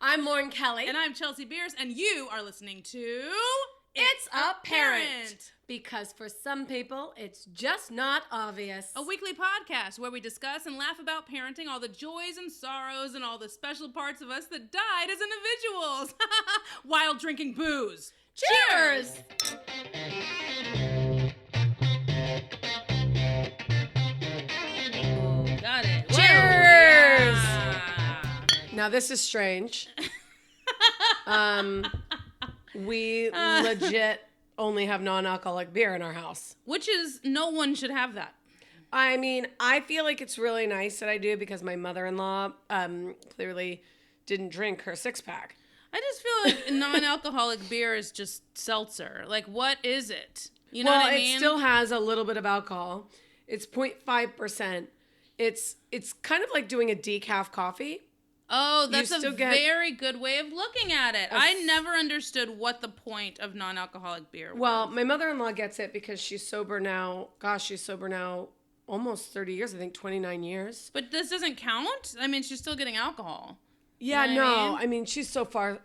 I'm Lauren Kelly. And I'm Chelsea Beers, and you are listening to... It's ApPARENT. Because for some people, it's just not obvious. A weekly podcast where we discuss and laugh about parenting, all the joys and sorrows, and all the special parts of us that died as individuals. While drinking booze. Cheers! Got it. Cheers! Yeah. Now, this is strange. We legit only have non-alcoholic beer in our house. Which is, no one should have that. I mean, I feel like it's really nice that I do because my mother-in-law clearly didn't drink her six-pack. I just feel like non-alcoholic beer is just seltzer. Like, what is it? You know well, what I mean? It still has a little bit of alcohol. It's 0.5%. It's kind of like doing a decaf coffee. Oh, that's a very good way of looking at it. I never understood what the point of non-alcoholic beer was. Well, my mother-in-law gets it because she's sober now. Gosh, she's sober now almost 30 years. I think 29 years. But this doesn't count? I mean, she's still getting alcohol. Yeah, you know what I mean? I mean, she's so far...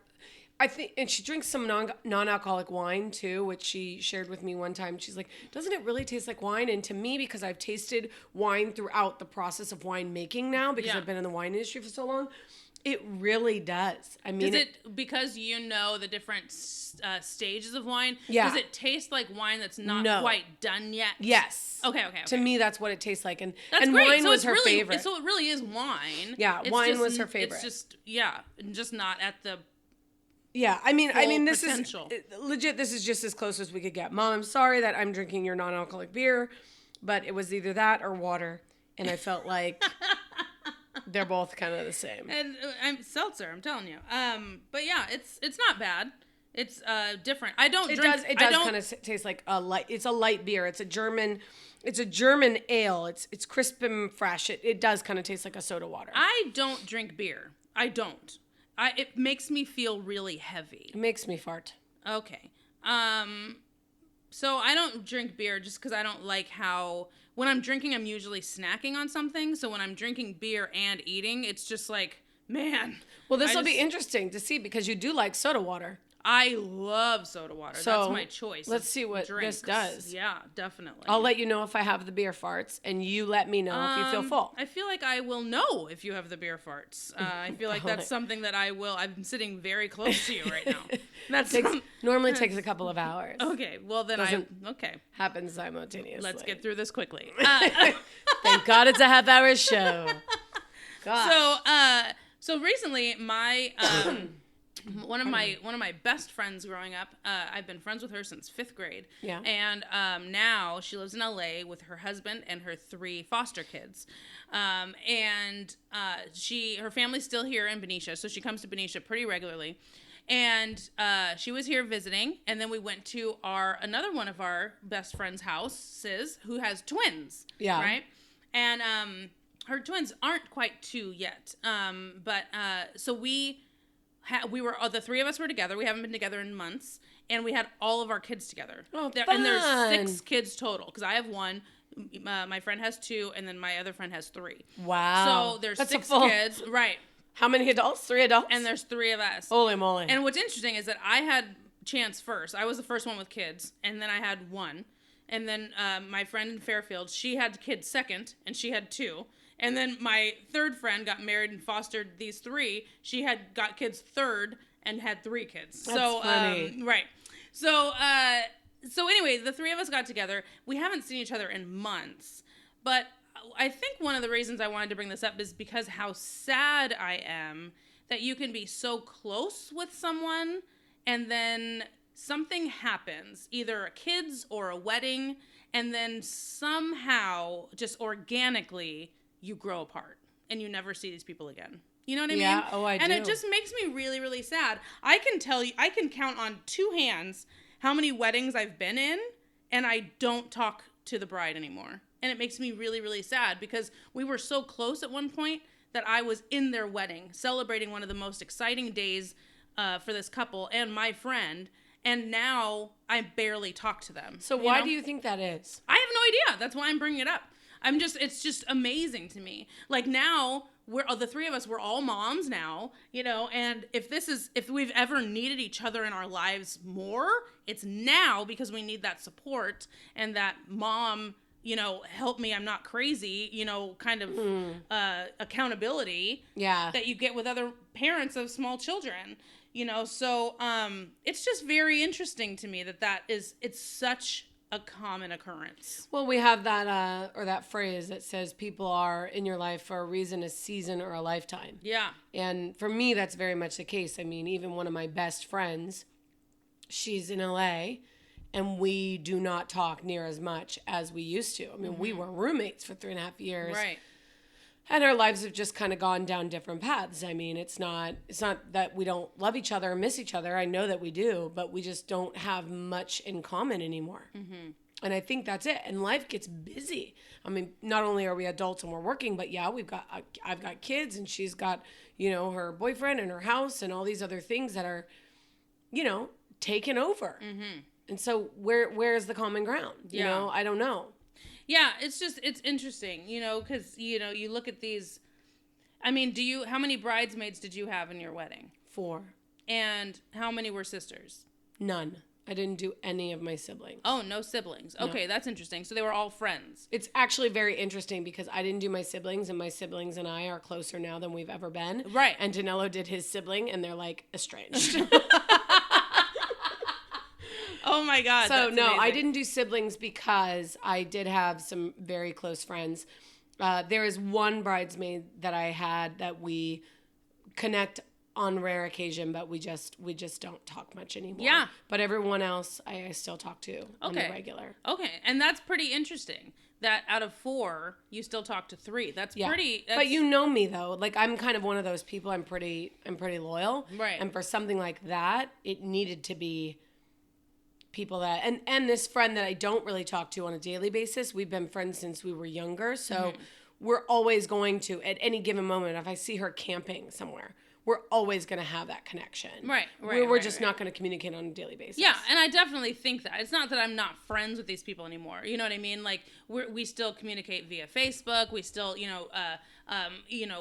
I think, and she drinks some non-alcoholic wine too, which she shared with me one time. She's like, doesn't it really taste like wine? And to me, because I've tasted wine throughout the process of wine making now, because I've been in the wine industry for so long, it really does. I mean, does it because you know the different stages of wine? Yeah. Does it taste like wine that's not quite done yet? Yes. Okay. To me, that's what it tastes like, and that's and great. wine So was her favorite. So it really is wine. Yeah, wine was her favorite. It's just not at the. Yeah, I mean, this potential. Is legit. This is just as close as we could get. Mom, I'm sorry that I'm drinking your non-alcoholic beer, but it was either that or water, and I felt like they're both kind of the same. And I'm seltzer. I'm telling you. But yeah, it's not bad. It's different. I don't drink. It does kind of taste like a light. It's a light beer. It's a German ale. It's crisp and fresh. It does kind of taste like a soda water. I don't drink beer. I don't. It makes me feel really heavy. It makes me fart. Okay. So I don't drink beer just because I don't like how, when I'm drinking, I'm usually snacking on something. So when I'm drinking beer and eating, it's just like, man. Well, this will be interesting to see because you do like soda water. I love soda water. So that's my choice. Let's see what this does. Yeah, definitely. I'll let you know if I have the beer farts, and you let me know if you feel full. I feel like I will know if you have the beer farts. I feel like that's something that I will. I'm sitting very close to you right now. Normally takes a couple of hours. Okay, well then okay. Happens simultaneously. Let's get through this quickly. Thank God it's a half-hour show. God. So recently my. One of my best friends growing up, I've been friends with her since 5th grade. Yeah. And now she lives in LA with her husband and her 3 foster kids. And her family's still here in Benicia, so she comes to Benicia pretty regularly. And she was here visiting, and then we went to another one of our best friends' houses who has twins. Yeah. Right? And her twins aren't quite 2 yet. So we were the 3 of us were together. We haven't been together in months, and we had all of our kids together. Oh, fun. And there's 6 kids total because I have 1, my friend has 2, and then my other friend has 3. Wow. So there's 6 kids, right? How many adults? 3 adults? And there's 3 of us. Holy moly! And what's interesting is that I had Chance first. I was the first one with kids, and then I had 1, and then my friend in Fairfield, she had kids second, and she had 2. And then my 3rd friend got married and fostered these 3. She got kids 3rd and had 3 kids. That's funny. Right. So anyway, the 3 of us got together. We haven't seen each other in months. But I think one of the reasons I wanted to bring this up is because how sad I am that you can be so close with someone and then something happens, either a kid's or a wedding, and then somehow just organically you grow apart and you never see these people again. You know what I mean? Yeah, I do. And it just makes me really, really sad. I can count on 2 hands how many weddings I've been in, and I don't talk to the bride anymore. And it makes me really, really sad because we were so close at one point that I was in their wedding, celebrating one of the most exciting days for this couple and my friend, and now I barely talk to them. So why do you think that is? I have no idea. That's why I'm bringing it up. It's just amazing to me. Like now the three of us, we're all moms now, and if we've ever needed each other in our lives more, it's now, because we need that support and that mom, help me, I'm not crazy, kind of accountability that you get with other parents of small children, so it's just very interesting to me it's such a common occurrence. Well, we have that or that phrase that says people are in your life for a reason, a season, or a lifetime. Yeah. And for me, that's very much the case. I mean, even one of my best friends, she's in LA, and we do not talk near as much as we used to. I mean, we were roommates for 3.5 years. Right. And our lives have just kind of gone down different paths. I mean, it's not that we don't love each other or miss each other. I know that we do, but we just don't have much in common anymore. Mm-hmm. And I think that's it. And life gets busy. I mean, not only are we adults and we're working, but yeah, I've got kids, and she's got, her boyfriend and her house and all these other things that are, taken over. Mm-hmm. And so where's the common ground? I don't know. Yeah, it's interesting, because, you look at these, I mean, how many bridesmaids did you have in your wedding? 4. And how many were sisters? None. I didn't do any of my siblings. Oh, no siblings. No. Okay, that's interesting. So they were all friends. It's actually very interesting because I didn't do my siblings, and my siblings and I are closer now than we've ever been. Right. And Danilo did his sibling, and they're like estranged. Oh my God. So no, amazing. I didn't do siblings because I did have some very close friends. There is one bridesmaid that I had that we connect on rare occasion, but we just don't talk much anymore. Yeah. But everyone else I still talk to on the regular. Okay. And that's pretty interesting that out of 4, you still talk to 3. That's pretty. But you know me though. Like, I'm kind of one of those people. I'm pretty loyal. Right. And for something like that, it needed to be people that, and this friend that I don't really talk to on a daily basis, we've been friends since we were younger. So we're always going to, at any given moment, if I see her camping somewhere, we're always going to have that connection. Right. We're just not going to communicate on a daily basis. Yeah, and I definitely think that. It's not that I'm not friends with these people anymore. You know what I mean? Like, we still communicate via Facebook. We still,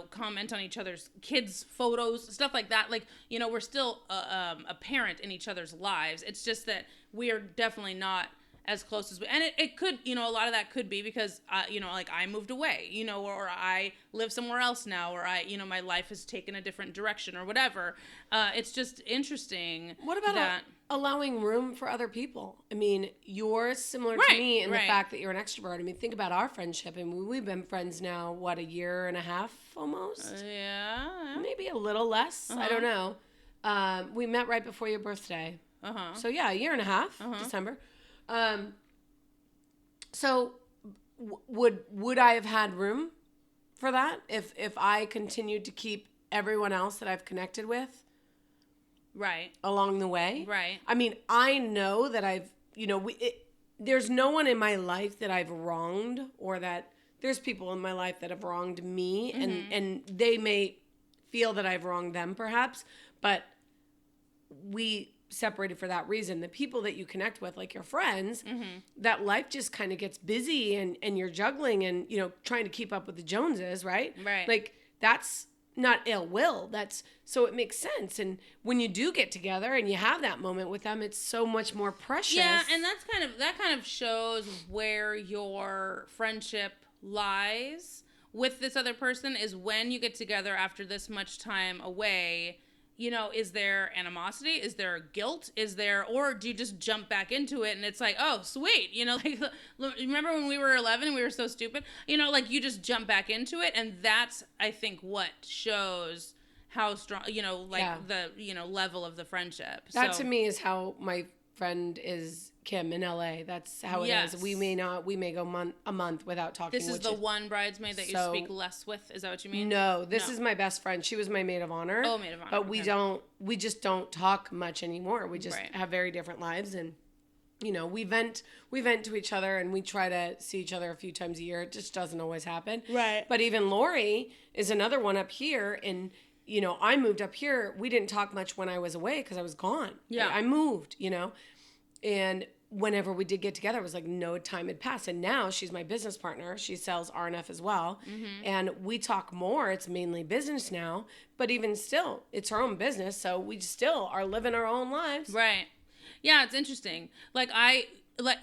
comment on each other's kids' photos, stuff like that. Like, we're still a parent in each other's lives. It's just that we are definitely not as close as we, and it could, a lot of that could be because, like I moved away, or I live somewhere else now, or my life has taken a different direction or whatever. It's just interesting. What about allowing room for other people? I mean, you're similar to me in the fact that you're an extrovert. I mean, think about our friendship. I mean, we've been friends now, what, 1.5 years almost? Yeah. Maybe a little less. I don't know. We met right before your birthday. So yeah, 1.5 years, December. So would I have had room for that if I continued to keep everyone else that I've connected with along the way? Right. I mean, I know that I've, there's no one in my life that I've wronged, or that there's people in my life that have wronged me, and they may feel that I've wronged them perhaps, but we separated for that reason. The people that you connect with, like your friends, that life just kind of gets busy, and you're juggling and, trying to keep up with the Joneses, right? Right. Like, that's not ill will. So it makes sense. And when you do get together and you have that moment with them, it's so much more precious. Yeah. And that kind of shows where your friendship lies with this other person, is when you get together after this much time away. Is there animosity? Is there guilt? Or do you just jump back into it and it's like, oh, sweet. Like, remember when we were 11 and we were so stupid? Like, you just jump back into it. And that's, I think, what shows how strong, the, level of the friendship. That to me is how my friend is, Kim, in LA. That's how it is. We may go a month without talking. This is the one bridesmaid that you speak less with. Is that what you mean? No, this is my best friend. She was my maid of honor. Oh, maid of honor. But we just don't talk much anymore. We just have very different lives, and we vent to each other, and we try to see each other a few times a year. It just doesn't always happen. Right. But even Lori is another one up here, and I moved up here. We didn't talk much when I was away because I was gone. Yeah. I moved, and whenever we did get together, it was like no time had passed. And now she's my business partner. She sells RNF as well. And we talk more. It's mainly business now. But even still, it's her own business. So we still are living our own lives. Right. Yeah, it's interesting. Like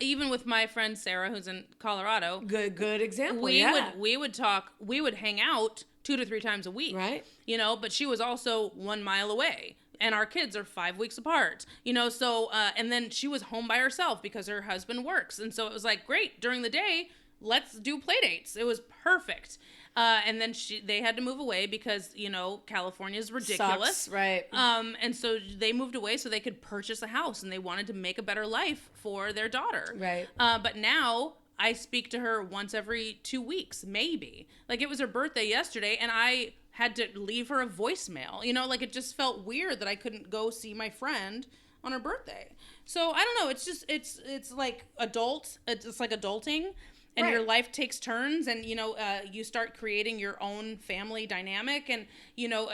even with my friend Sarah, who's in Colorado. Good example. We would hang out 2 to 3 times a week. Right. You know, but she was also 1 mile away. And our kids are 5 weeks apart, you know, so, and then she was home by herself because her husband works. And so it was like, great, during the day, let's do play dates. It was perfect. And then they had to move away because, you know, California is ridiculous. Sucks, right. And so they moved away so they could purchase a house and they wanted to make a better life for their daughter. Right. But now I speak to her once every 2 weeks, maybe. Like, it was her birthday yesterday and I had to leave her a voicemail, you know, like it just felt weird that I couldn't go see my friend on her birthday. So I don't know. It's just, it's like it's like adulting and your life takes turns and, you know, you start creating your own family dynamic and, you know,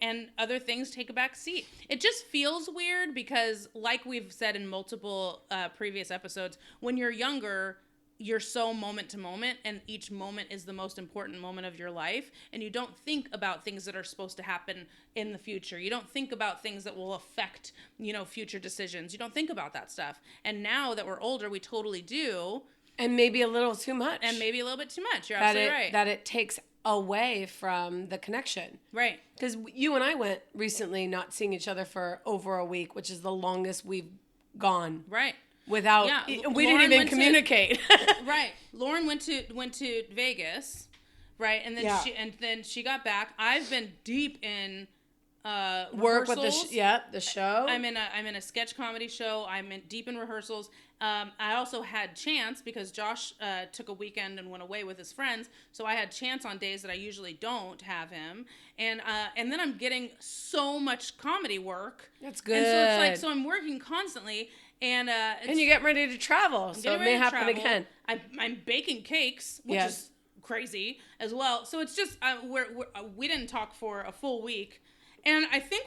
and other things take a back seat. It just feels weird because like we've said in multiple previous episodes, when you're younger, you're so moment to moment and each moment is the most important moment of your life and you don't think about things that are supposed to happen in the future. You don't think about things that will affect, you know, future decisions. You don't think about that stuff. And now that we're older, we totally do. And maybe a little too much. And maybe a little bit too much. You're absolutely right. That it takes away from the connection. Right. Because you and I went recently not seeing each other for over a week, which is the longest we've gone. Right. Without, we didn't even communicate. Right. Lauren went to Vegas, right? And then she got back. I've been deep in work with rehearsals. the show. I'm in a sketch comedy show. I'm deep in rehearsals. I also had Chance because Josh took a weekend and went away with his friends. So I had Chance on days that I usually don't have him. And then I'm getting so much comedy work. That's good. And so it's like, so I'm working constantly. And you're getting ready to travel, so it may happen again. I'm baking cakes, which is crazy as well. So it's just we didn't talk for a full week, and I think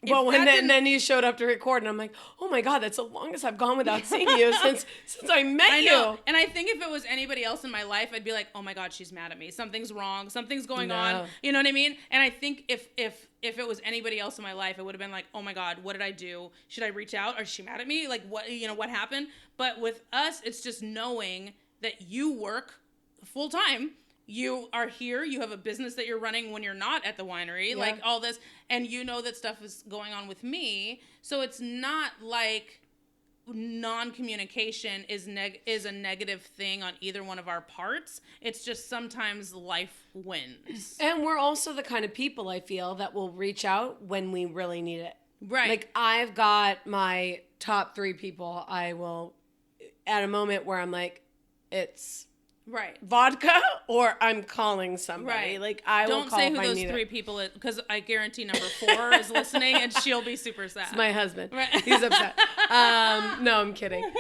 then you showed up to record, and I'm like, oh my god, that's the longest I've gone without seeing you since I met you. And I think if it was anybody else in my life, I'd be like, oh my god, she's mad at me. Something's wrong. Something's going on. You know what I mean? And I think if it was anybody else in my life, it would have been like, oh my god, what did I do? Should I reach out? Or is she mad at me? Like, what happened? But with us, it's just knowing that you work full time. You are here. You have a business that you're running when you're not at the winery, like all this, and you know that stuff is going on with me. So it's not like non-communication is a negative thing on either one of our parts. It's just sometimes life wins. And we're also the kind of people, I feel, that will reach out when we really need it. Right. Like, I've got my top 3 people I will, at a moment where I'm like, it's right vodka or I'm calling somebody. Right. Like, I will call if I need it. Don't say who those 3 people is, because I guarantee number 4 is listening and she'll be super sad. It's my husband. Right. He's upset. No, I'm kidding.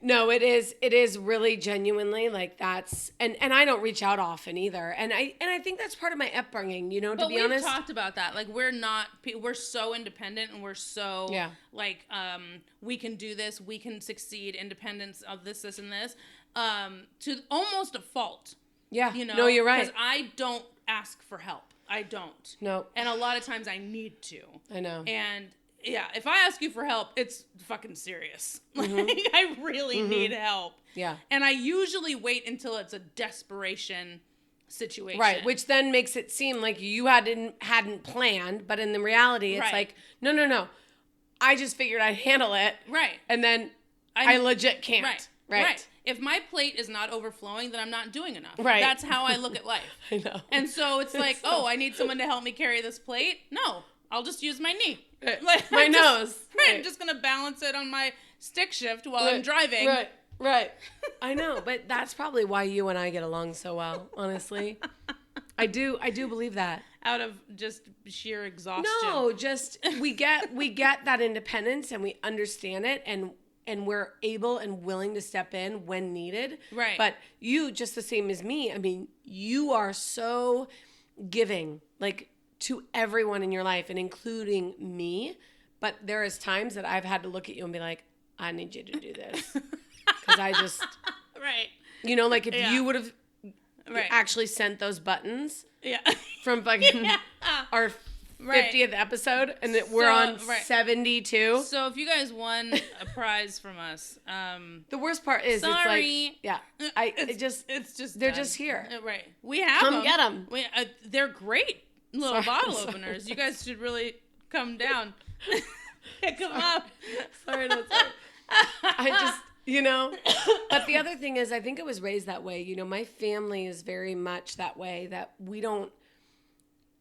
No, it is really genuinely like that's, and I don't reach out often either. And I think that's part of my upbringing, you know, to be honest. But we've talked about that. Like, we're so independent and we're so like, we can do this, we can succeed, independence of this, and this. To almost a fault. Yeah. You know? No, you're right. Because I don't ask for help. I don't. No. And a lot of times I need to. I know. And yeah, if I ask you for help, it's fucking serious. Like, I really need help. Yeah. And I usually wait until it's a desperation situation. Right, which then makes it seem like you hadn't planned, but in the reality, it's like, no. I just figured I'd handle it. Right. And then I legit can't. Right. If my plate is not overflowing, then I'm not doing enough. Right. That's how I look at life. I know. And so it's like, I need someone to help me carry this plate. No, I'll just use my knee. Like, my nose. Right. I'm just going to balance it on my stick shift while I'm driving. Right. I know, but that's probably why you and I get along so well, honestly. I do believe that. Out of just sheer exhaustion. No, just we get that independence and we understand it and we're able and willing to step in when needed. Right. But you, just the same as me, I mean, you are so giving, like, to everyone in your life and including me. But there is times that I've had to look at you and be like, I need you to do this. Because I just, Right. you know, like if Yeah. you would have Right. actually sent those buttons Yeah. from fucking Yeah. our Right. 50th episode and that we're on right. 72. So if you guys won a prize from us, The worst part is sorry. it's like, yeah, it's just they're done. just here. Right. We have Come them. get 'em. They're great little Sorry, bottle sorry. openers. You guys should really come down. Pick them up. Sorry, no, sorry. I just, you know, but the other thing is I think I was raised that way. You know, my family is very much that way, that we don't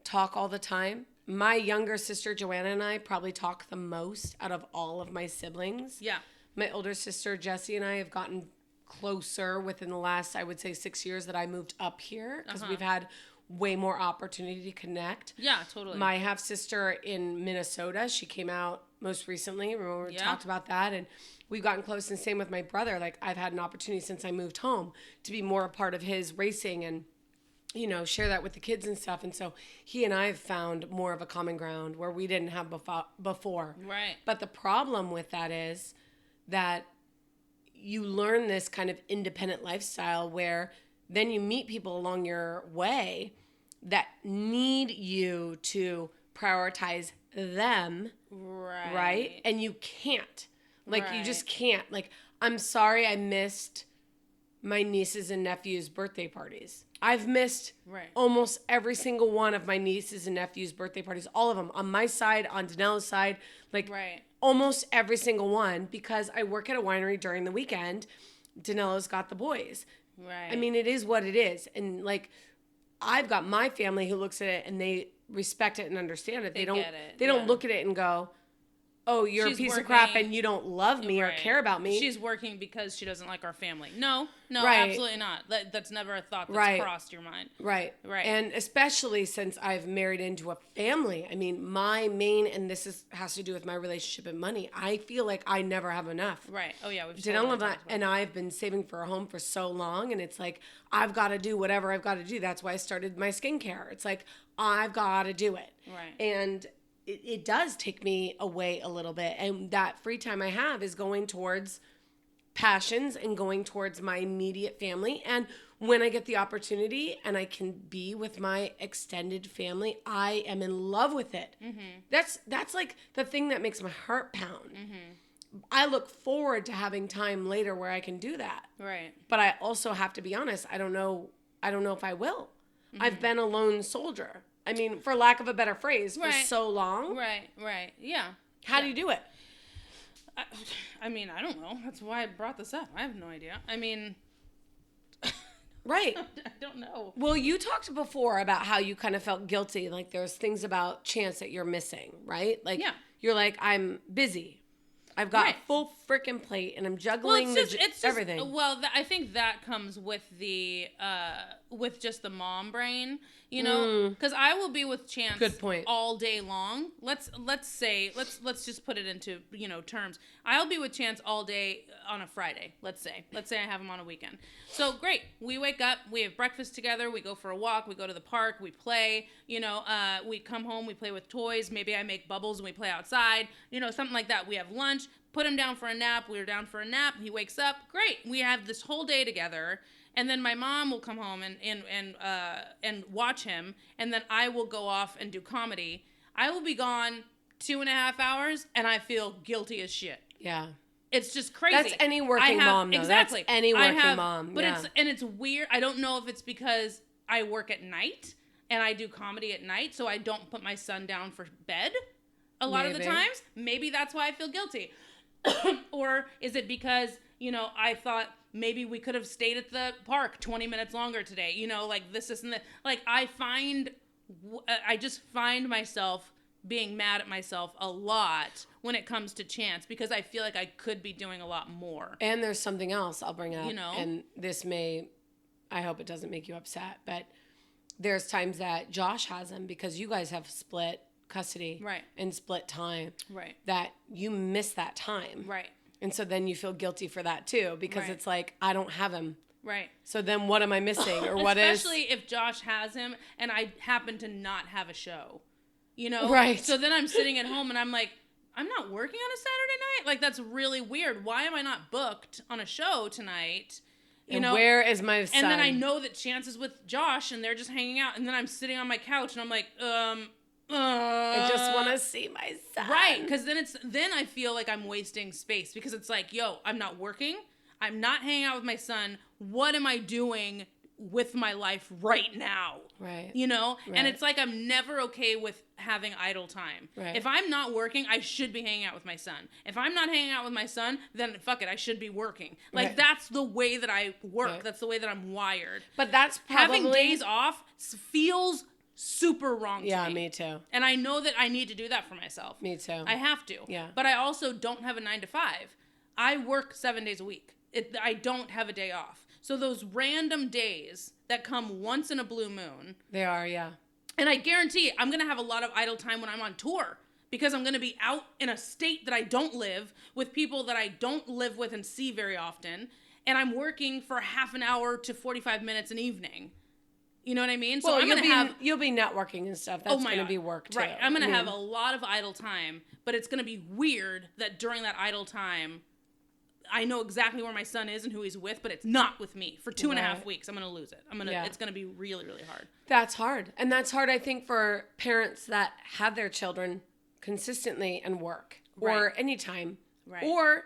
talk all the time. My younger sister Joanna and I probably talk the most out of all of my siblings. Yeah. My older sister Jessie and I have gotten closer within the last, I would say, 6 years that I moved up here, because we've had way more opportunity to connect. Yeah, totally. My half sister in Minnesota, she came out most recently. Remember we Yeah. talked about that, and we've gotten close. And same with my brother. Like, I've had an opportunity since I moved home to be more a part of his racing and, you know, share that with the kids and stuff. And so he and I have found more of a common ground where we didn't have before. Right. But the problem with that is that you learn this kind of independent lifestyle where then you meet people along your way that need you to prioritize them, right? And you can't. Like, you just can't. Like, I'm sorry I missed my nieces and nephews' birthday parties. I've missed almost every single one of my nieces and nephews' birthday parties, all of them, on my side, on Danella's side, like almost every single one, because I work at a winery during the weekend. Danella's got the boys. Right. I mean, it is what it is. And like, I've got my family who looks at it and they respect it and understand it. They don't get it. They don't look at it and go, oh, you're a piece of crap and you don't love me or care about me. She's working because she doesn't like our family. No, Right. absolutely not. That's never a thought that's crossed your mind. Right. Right. And especially since I've married into a family. I mean, my main, and this has to do with my relationship and money, I feel like I never have enough. Right. Oh, yeah. We've Danella and I have been saving for a home for so long, and it's like, I've got to do whatever I've got to do. That's why I started my skincare. It's like, I've got to do it. Right. And it does take me away a little bit. And that free time I have is going towards passions and going towards my immediate family. And when I get the opportunity and I can be with my extended family, I am in love with it. That's like the thing that makes my heart pound. I look forward to having time later where I can do that. Right. But I also have to be honest, I don't know if I will. I've been a lone soldier. I mean, for lack of a better phrase, for so long. Right. Yeah. How do you do it? I mean, I don't know. That's why I brought this up. I have no idea. I mean, right. I don't know. Well, you talked before about how you kind of felt guilty. Like there's things about Chance that you're missing, right? Like you're like, I'm busy. I've got a full freaking plate and I'm juggling everything. Well, I think that comes with with just the mom brain, you know, because I will be with Chance all day long. Let's just put it into, you know, terms. I'll be with Chance all day on a Friday. Let's say I have him on a weekend. So great. We wake up, we have breakfast together, we go for a walk, we go to the park, we play, you know, we come home, we play with toys. Maybe I make bubbles and we play outside, you know, something like that. We have lunch, put him down for a nap. We were down for a nap. He wakes up. Great. We have this whole day together. And then my mom will come home and watch him. And then I will go off and do comedy. I will be gone 2.5 hours and I feel guilty as shit. Yeah. It's just crazy. That's any working mom, though. Exactly. That's any working mom. But it's weird. I don't know if it's because I work at night and I do comedy at night, so I don't put my son down for bed a lot of the times. Maybe that's why I feel guilty. Or is it because, you know, I thought maybe we could have stayed at the park 20 minutes longer today, you know, like this and that. Like I just find myself being mad at myself a lot when it comes to Chance because I feel like I could be doing a lot more. And there's something else I'll bring up, you know, and this I hope it doesn't make you upset, but there's times that Josh has him because you guys have split custody and split time, that you miss that time, and so then you feel guilty for that too because it's like I don't have him, so then what am I missing, or what is, especially if Josh has him and I happen to not have a show, you know, so then I'm sitting at home and I'm like I'm not working on a Saturday night. Like, that's really weird. Why am I not booked on a show tonight? You know, where is my son? And then I know that Chance is with Josh and they're just hanging out. And then I'm sitting on my couch and I'm like, I just want to see my son. Right. Because then I feel like I'm wasting space because it's like, yo, I'm not working. I'm not hanging out with my son. What am I doing with my life right now? Right. You know? Right. And it's like I'm never okay with having idle time. Right. If I'm not working, I should be hanging out with my son. If I'm not hanging out with my son, then fuck it, I should be working. Like, right. That's the way that I work. Right. That's the way that I'm wired. But that's probably... Having days off feels super wrong to me. Yeah, me too. And I know that I need to do that for myself. Me too. I have to. Yeah. But I also don't have a 9 to 5. I work 7 days a week. I don't have a day off. So those random days that come once in a blue moon. They are, yeah. And I guarantee I'm going to have a lot of idle time when I'm on tour because I'm going to be out in a state that I don't live with people that I don't live with and see very often. And I'm working for half an hour to 45 minutes an evening. You know what I mean? So well, I'm you'll be networking and stuff. That's going to be work too. Right. I'm going to have a lot of idle time, but it's going to be weird that during that idle time, I know exactly where my son is and who he's with, but it's not with me for 2.5 weeks. I'm going to lose it. It's going to be really, really hard. That's hard. And that's hard, I think, for parents that have their children consistently and work or anytime. Right. Or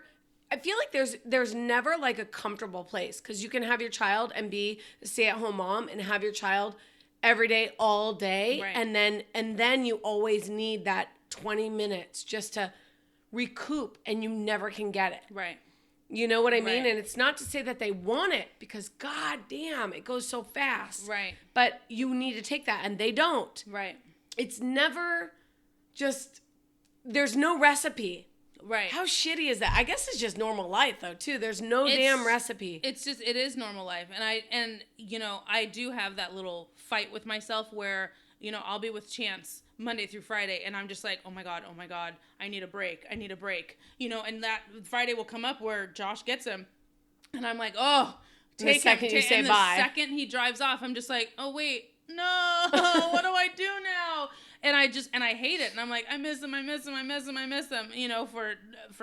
I feel like there's never like a comfortable place because you can have your child and be a stay-at-home mom and have your child every day, all day. Right. And then you always need that 20 minutes just to recoup and you never can get it. Right. You know what I mean? Right. And it's not to say that they want it because god damn, it goes so fast. Right. But you need to take that and they don't. Right. It's never just, there's no recipe. Right. How shitty is that? I guess it's just normal life though too. There's no damn recipe. It is normal life. And you know, I do have that little fight with myself where, you know, I'll be with Chance Monday through Friday and I'm just like, oh my God, I need a break. You know, and that Friday will come up where Josh gets him and I'm like, oh, take him. You say and bye. The second he drives off, I'm just like, oh wait, no, what do I do now? And I hate it. And I'm like, I miss him, you know, for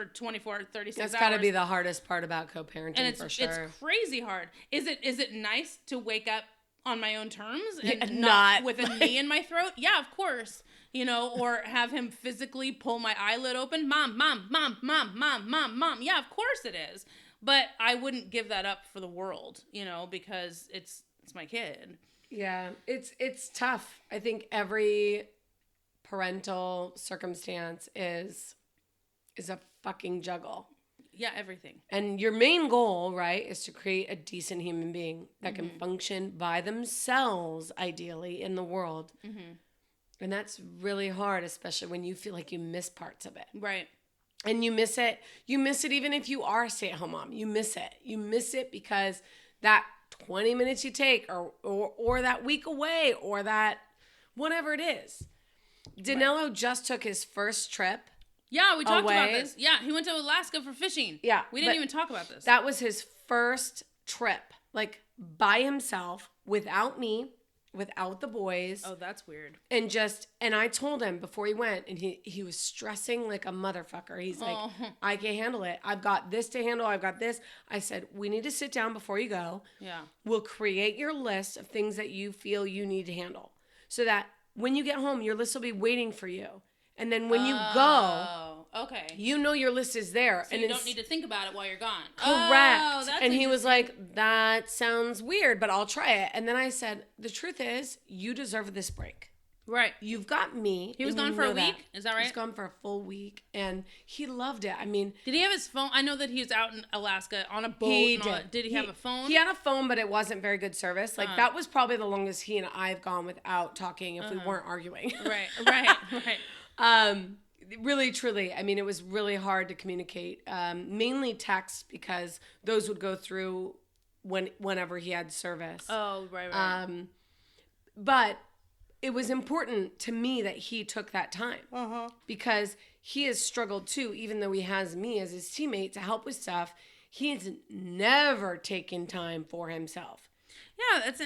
24, 36 hours. That's got to be the hardest part about co-parenting, and for sure. It's crazy hard. Is it nice to wake up on my own terms and not with a knee in my throat? Yeah, of course. You know, or have him physically pull my eyelid open. Mom. Yeah, of course it is. But I wouldn't give that up for the world, you know, because it's my kid. Yeah, it's tough. I think every parental circumstance is a fucking juggle. Yeah, everything. And your main goal, right, is to create a decent human being that can function by themselves, ideally, in the world. Mm-hmm. And that's really hard, especially when you feel like you miss parts of it. Right. And you miss it. You miss it even if you are a stay-at-home mom. You miss it. You miss it because that 20 minutes you take or that week away or that whatever it is. Danilo just took his first trip. Yeah, we talked about away. this. Yeah, he went to Alaska for fishing. Yeah. We didn't even talk about this. That was his first trip, like by himself, without me, without the boys. Oh, that's weird. And I told him before he went, and he was stressing like a motherfucker. He's like, I can't handle it. I've got this to handle. I've got this. I said, we need to sit down before you go. Yeah. We'll create your list of things that you feel you need to handle so that when you get home, your list will be waiting for you. And then when you go, okay, you know your list is there. So and you don't need to think about it while you're gone. Correct. Oh, that's and he was like, that sounds weird, but I'll try it. And then I said, the truth is, you deserve this break. Right. You've got me. He was gone for a week? Is that right? He's gone for a full week. And he loved it. I mean. Did he have his phone? I know that he was out in Alaska on a boat. He and did. Did he have a phone? He had a phone, but it wasn't very good service. Like, that was probably the longest he and I have gone without talking if we weren't arguing. Right. Really, truly. I mean, it was really hard to communicate. Mainly text because those would go through whenever he had service. Oh, right. But it was important to me that he took that time because he has struggled too, even though he has me as his teammate to help with stuff. He's never taken time for himself. Yeah, it's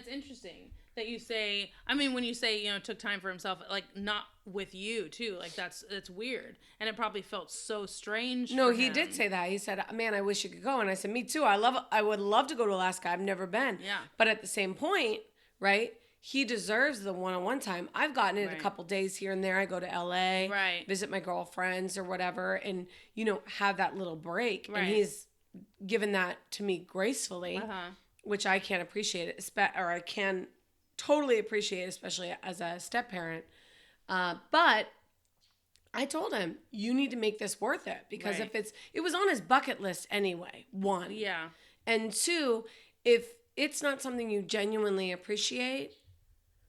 interesting. that you say, I mean, when you say, you know, took time for himself, like not with you too, like that's weird. And it probably felt so strange. No, for he him. did say that. He said, man, I wish you could go. And I said, me too. I would love to go to Alaska. I've never been. Yeah. But at the same point, right? He deserves the one-on-one time. I've gotten it a couple days here and there. I go to LA, visit my girlfriends or whatever, and, you know, have that little break. Right. And he's given that to me gracefully, which I can't appreciate it, or I can totally appreciate, especially as a step-parent. But I told him, you need to make this worth it, because if it was on his bucket list anyway, one. Yeah. And two, if it's not something you genuinely appreciate,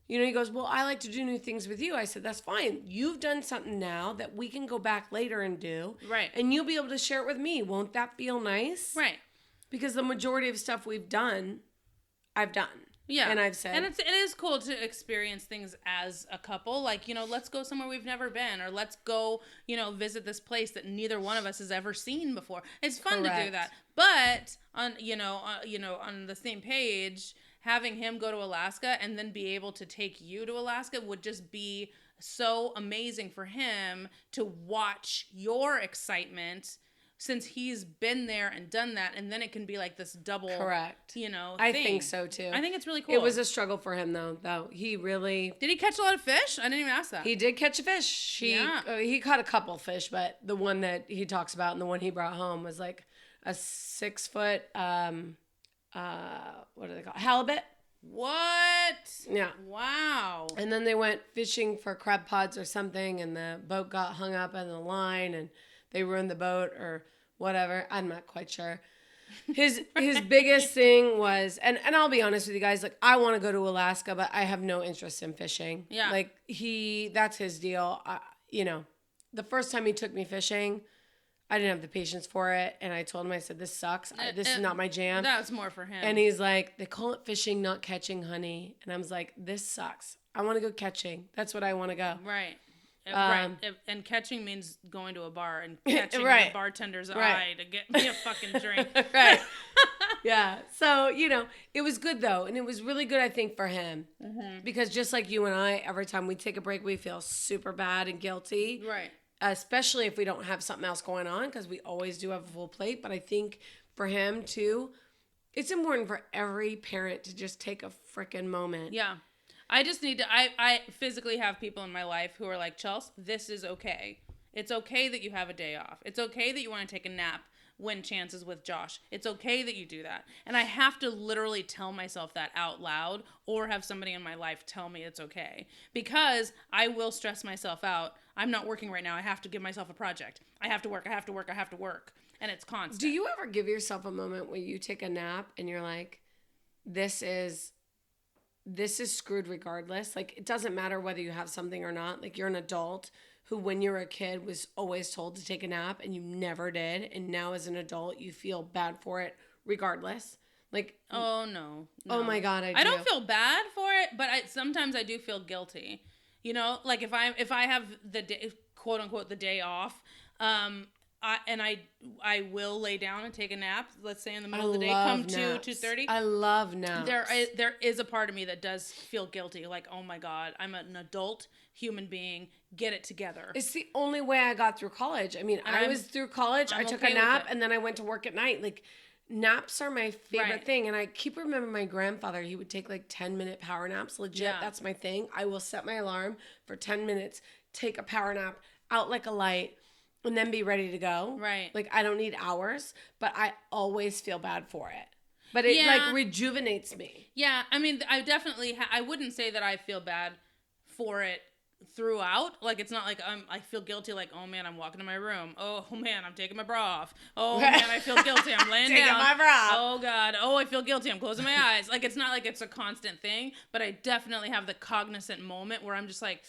you know, he goes, well, I like to do new things with you. I said, that's fine. You've done something now that we can go back later and do. Right. And you'll be able to share it with me. Won't that feel nice? Right. Because the majority of stuff we've done, I've done. Yeah. And I've said. And it is cool to experience things as a couple. Like, you know, let's go somewhere we've never been, or let's go, you know, visit this place that neither one of us has ever seen before. It's fun to do that. But on, on the same page, having him go to Alaska and then be able to take you to Alaska would just be so amazing for him to watch your excitement, since he's been there and done that, and then it can be like this double, you know, thing. I think so too. I think it's really cool. It was a struggle for him though. He really... Did he catch a lot of fish? I didn't even ask that. He did catch a fish. He caught a couple fish, but the one that he talks about and the one he brought home was like a 6 foot, what do they call it? Halibut. What? Yeah. Wow. And then they went fishing for crab pods or something, and the boat got hung up on the line, and they ruined the boat or whatever. I'm not quite sure. His biggest thing was, and I'll be honest with you guys, like, I want to go to Alaska, but I have no interest in fishing. Yeah. Like, that's his deal. You know, the first time he took me fishing, I didn't have the patience for it. And I told him, I said, this sucks. This is not my jam. That's more for him. And he's like, they call it fishing, not catching, honey. And I was like, this sucks. I want to go catching. That's what I want to go. Right. Right. And catching means going to a bar and catching the bartender's eye to get me a fucking drink. Right. Yeah. So, you know, it was good though. And it was really good, I think, for him. Mm-hmm. Because just like you and I, every time we take a break, we feel super bad and guilty. Right. Especially if we don't have something else going on, because we always do have a full plate. But I think for him too, it's important for every parent to just take a freaking moment. Yeah. I just need to, I physically have people in my life who are like, Chelsea, this is okay. It's okay that you have a day off. It's okay that you want to take a nap when Chance is with Josh. It's okay that you do that. And I have to literally tell myself that out loud, or have somebody in my life tell me it's okay. Because I will stress myself out. I'm not working right now. I have to give myself a project. I have to work. And it's constant. Do you ever give yourself a moment where you take a nap and you're like, this is screwed regardless? Like, it doesn't matter whether you have something or not. Like, you're an adult who, when you were a kid, was always told to take a nap and you never did. And now as an adult, you feel bad for it regardless. Like, oh no. Oh my God, I do. I don't feel bad for it, but sometimes I do feel guilty. You know, like if I have the day, quote unquote, the day off, I will lay down and take a nap. Let's say in the middle of the day, come 2:30. I love naps. There is a part of me that does feel guilty. Like, oh my God, I'm an adult human being. Get it together. It's the only way I got through college. I mean, I was through college. I took a nap and then I went to work at night. Like, naps are my favorite thing. And I keep remembering my grandfather. He would take like 10-minute power naps. Legit, yeah. That's my thing. I will set my alarm for 10 minutes, take a power nap, out like a light, and then be ready to go. Right. Like, I don't need hours, but I always feel bad for it. But it like rejuvenates me. Yeah. I mean, I definitely, I wouldn't say that I feel bad for it throughout. Like, it's not like I feel guilty, like, oh man, I'm walking to my room. Oh man, I'm taking my bra off. Oh man, I feel guilty. I'm laying taking down. my bra off. Oh God. Oh, I feel guilty. I'm closing my eyes. Like, it's not like it's a constant thing, but I definitely have the cognizant moment where I'm just like,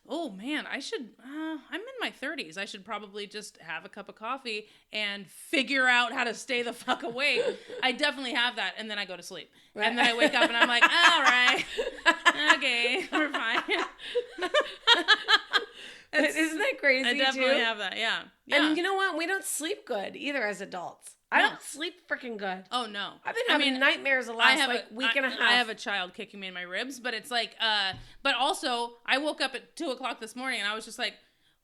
oh man, I'm in my 30s. I should probably just have a cup of coffee and figure out how to stay the fuck awake. I definitely have that. And then I go to sleep. Right. And then I wake up and I'm like, all right, okay, we're fine. Isn't that crazy? I definitely have that. Yeah. And you know what? We don't sleep good either as adults. I No. don't sleep freaking good. Oh no. I've been having nightmares the last week and a half. I have a child kicking me in my ribs, but it's like, but also I woke up at 2:00 this morning and I was just like,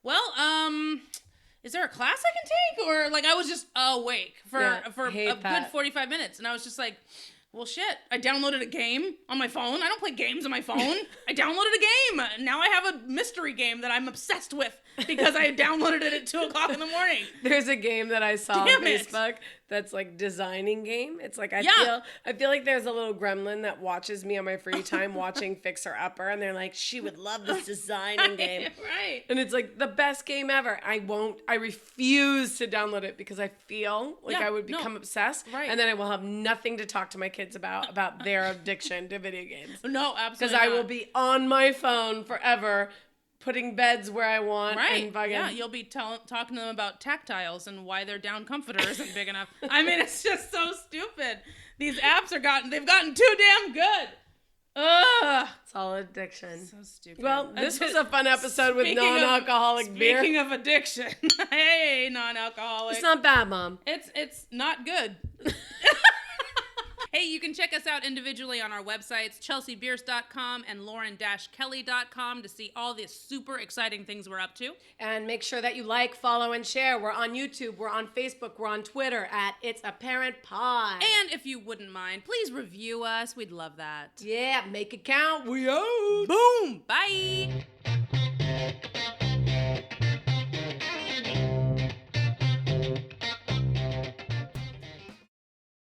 well, is there a class I can take? Or like, I was just awake for a good 45 minutes. And I was just like, well, shit, I downloaded a game on my phone. I don't play games on my phone. I downloaded a game. Now I have a mystery game that I'm obsessed with because I downloaded it at 2:00 in the morning. There's a game that I saw on Facebook that's like designing game. It's like I feel like there's a little gremlin that watches me on my free time watching Fixer Upper, and they're like, she would love this designing game. Right. And it's like the best game ever. I refuse to download it because I feel like I would become obsessed. Right. And then I will have nothing to talk to my kids about their addiction to video games. No, absolutely. Because I will be on my phone forever, putting beds where I want. Right. And fucking... Yeah, you'll be talking to them about tactiles and why their down comforter isn't big enough. I mean, it's just so stupid. They've gotten too damn good. Ugh. It's all addiction. So stupid. Well, this was a fun episode with non-alcoholic beer. Speaking of addiction. Hey, non-alcoholic. It's not bad, Mom. It's not good. Hey, you can check us out individually on our websites, chelseabierce.com and lauren-kelly.com, to see all the super exciting things we're up to. And make sure that you like, follow, and share. We're on YouTube, we're on Facebook, we're on Twitter at It's Apparent Pod. And if you wouldn't mind, please review us. We'd love that. Yeah, make it count. We out. Boom. Bye.